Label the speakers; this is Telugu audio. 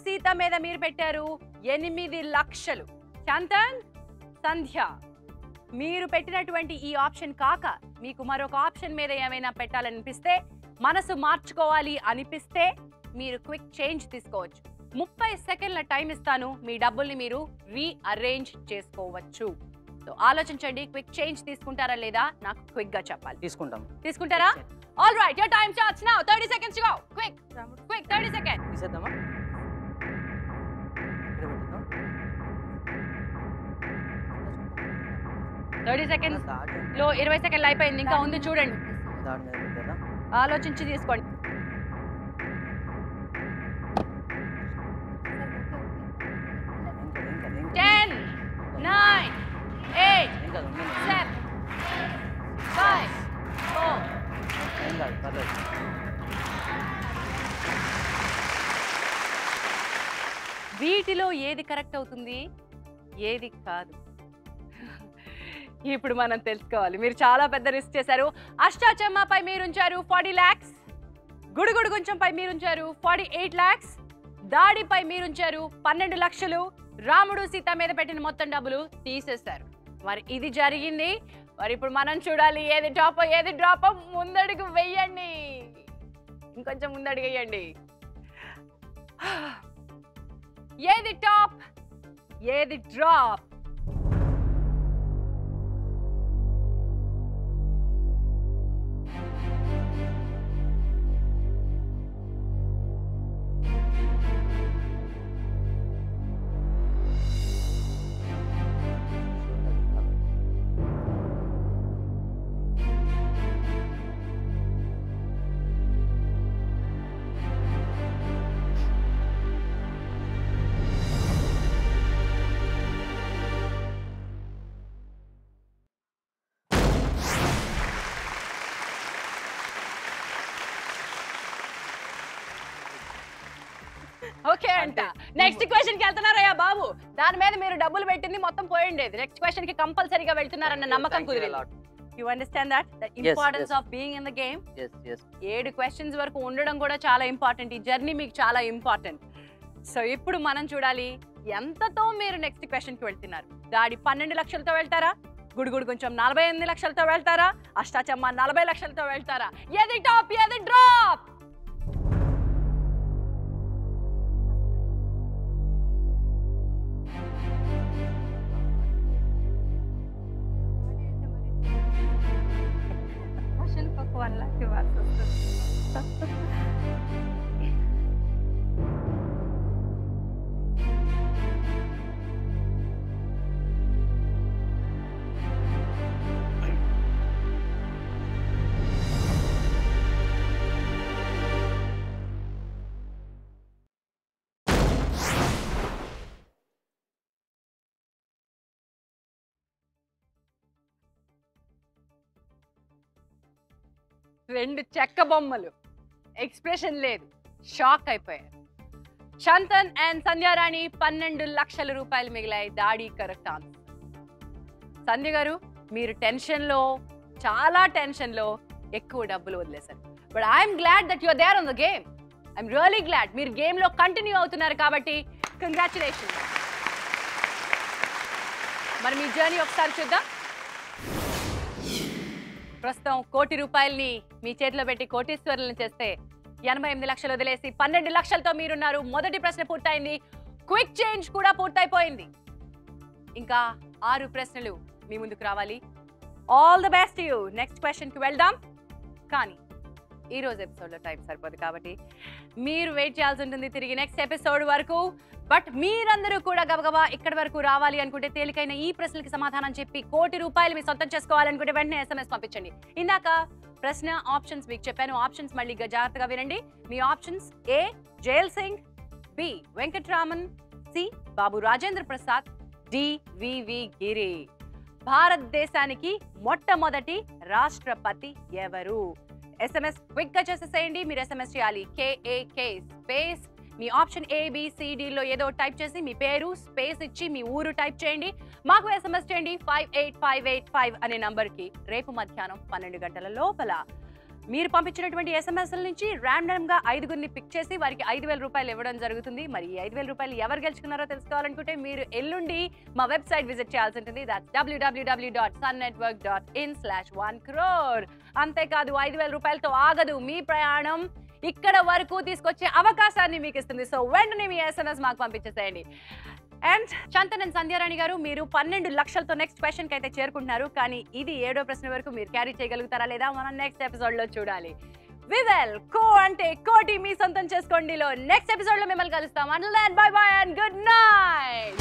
Speaker 1: సీత మీద మీరు పెట్టారు 8 లక్షలు. చంతన్, సంధ్య మీరు పెట్టినటువంటి ఈ ఆప్షన్ కాక మీకు మరొక ఆప్షన్ మీద ఏమైనా పెట్టాలనిపిస్తే, మనసు మార్చుకోవాలి అనిపిస్తే మీరు క్విక్ చేంజ్ తీసుకోవచ్చు. 30 సెకండ్ల టైం ఇస్తాను. మీ డబ్బుల్ని మీరు రీఅరేంజ్ చేసుకోవచ్చు. సో ఆలోచించండి, క్విక్ చేంజ్ తీసుకుంటారా లేదా నాకు క్విక్ గా చెప్పాలి. తీసుకుంటారా? All right, your time starts now. 30 seconds to go. Quick 30 seconds.
Speaker 2: తీసేద్దామా?
Speaker 1: 30 seconds లో 20 సెకండ్లు అయిపోయింది. ఇంకా ఉంది చూడండి. ఆలోచించి తీసుకోండి. Ten, 9, 8, 7, 5, 4. వీటిలో ఏది కరెక్ట్ అవుతుంది, ఏది కాదు ఇప్పుడు మనం తెలుసుకోవాలి. మీరు చాలా పెద్ద రిస్క్ చేశారు. అష్టాచమ్మాపై మీరుంచారు 40 lakhs, గుడుగుడు గుంచంపై మీరుంచారు 48 lakhs, దాడిపై మీరుంచారు 12 లక్షలు. రాముడు సీత మీద పెట్టిన మొత్తం డబ్బులు తీసేశారు. మరి ఇది జరిగింది. మరి ఇప్పుడు మనం చూడాలి ఏది టాప్ ఏది డ్రాప్. ముందడుగు వెయ్యండి, ఇంకొంచెం ముందడుగు వేయండి. ఏది టాప్ ఏది డ్రాప్? ఓకే అంట. నెక్స్ట్ క్వశ్చన్ కి వెళ్తున్నారయ్యా బాబు. దాని మీద మీరు డబ్బులు పెట్టింది మొత్తం పోయిండేది. నెక్స్ట్ క్వశ్చన్ కి కంపల్సరీగా వెళ్తున్నారన్న నమ్మకం కుదిరింది. You understand that the importance of being in the game. 7 questions వరకు ఉండడం కూడా చాలా ఇంపార్టెంట్. ఈ జర్నీ మీకు చాలా ఇంపార్టెంట్. సో ఇప్పుడు మనం చూడాలి ఎంతతో మీరు నెక్స్ట్ క్వశ్చన్ కి వెళ్తున్నారు. దాడి 12 లక్షలతో వెళ్తారా, గుడుగుడు కొంచెం 48 లక్షలతో వెళ్తారా, అష్టాచమ్మ 40 లక్షలతో వెళ్తారా? ఏది టాప్ ఏది డ్రాప్? రెండు చెక్క బొమ్మలు, ఎక్స్ప్రెషన్ లేదు, షాక్ అయిపోయారు. చంతన్ అండ్ సంధ్యారాణి 12 లక్షల రూపాయలు మిగిలాయి. దాడి కరెక్ట్ ఆన్సర్. సంధ్య గారు మీరు టెన్షన్లో, చాలా టెన్షన్లో ఎక్కువ డబ్బులు వదిలేశారు. But I'm glad that you're there on the game. I'm really glad మీరు గేమ్లో కంటిన్యూ అవుతున్నారు కాబట్టి కంగ్రాచులేషన్స్. మరి మీ జర్నీ ఒకసారి చూద్దాం. ప్రస్తుతం 1 కోటి రూపాయల్ని మీ చేతిలో పెట్టి కోటీశ్వరులను చేస్తే 88 లక్షలు వదిలేసి 12 లక్షలతో మీరున్నారు. మొదటి ప్రశ్న పూర్తయింది. క్విక్ చేంజ్ కూడా పూర్తయిపోయింది. ఇంకా 6 ప్రశ్నలు మీ ముందుకు రావాలి. All the best you. Next question కి వెళ్దాం. కానీ ఈ రోజు ఎపిసోడ్ లో టైం సరిపోదు కాబట్టి మీరు వెయిట్ చేయాల్సి ఉంటుంది తిరిగి నెక్స్ట్ ఎపిసోడ్ వరకు. బట్ మీరందరూ కూడా గబగబా ఇక్కడి వరకు రావాలి అనుకుంటే, తేలికైన ఈ ప్రశ్నలకి సమాధానం చెప్పి 1 కోటి రూపాయలు మీ సొంతం చేసుకోవాలనుకుంటే వెంటనే SMS పంపించండి. ఇందాక ప్రశ్న ఆప్షన్స్ మీకు చెప్పాను. ఆప్షన్స్ మళ్ళీ జాగ్రత్తగా వినండి. మీ options: A Zail Singh, B Venkataraman, C Babu Rajendra Prasad, D V V Giri. భారతదేశానికి మొట్టమొదటి రాష్ట్రపతి ఎవరు? SMS క్విక్ గా చేసేసేయండి. మీరు SMS చేయాలి KAK స్పేస్ మీ ఆప్షన్ ABCD లో ఏదో టైప్ చేసి మీ పేరు స్పేస్ ఇచ్చి మీ ఊరు టైప్ చేయండి. మాకు SMS చేయండి 58585 అనే నంబర్ కి. రేపు మధ్యాహ్నం 12 గంటల లోపల మీరు పంపించినటువంటి ఎస్ఎంఎస్ల నుంచి ర్యాండమ్ గా 5గురిని పిక్ చేసి వారికి 5,000 రూపాయలు ఇవ్వడం జరుగుతుంది. మరి ఈ 5,000 రూపాయలు ఎవరు గెలుచుకున్నారో తెలుసుకోవాలనుకుంటే మీరు ఎల్లుండి మా వెబ్సైట్ విజిట్ చేయాల్సి ఉంటుంది. That's www.sunnetwork.in/1crore. అంతేకాదు 5,000 రూపాయలతో ఆగదు. మీ ప్రయాణం ఇక్కడ వరకు తీసుకొచ్చే అవకాశాన్ని మీకు ఇస్తుంది. సో వెంటనే మీ ఎస్ఎంఎస్ మాకు పంపించేసేయండి. అండ్ చంతన్ అండ్ సంధ్యారాణి గారు, మీరు 12 లక్షలతో నెక్స్ట్ క్వశ్చన్ కి అయితే చేరుకుంటున్నారు. కానీ ఇది 7వ ప్రశ్న వరకు మీరు క్యారీ చేయగలుగుతారా లేదా మనం నెక్స్ట్ ఎపిసోడ్ లో చూడాలి. వివెల్ కో అంటే కోటి మీ సొంతం చేసుకోండిలో నెక్స్ట్ ఎపిసోడ్ లో మిమ్మల్ని కలుస్తాం. Until then bye bye and good night.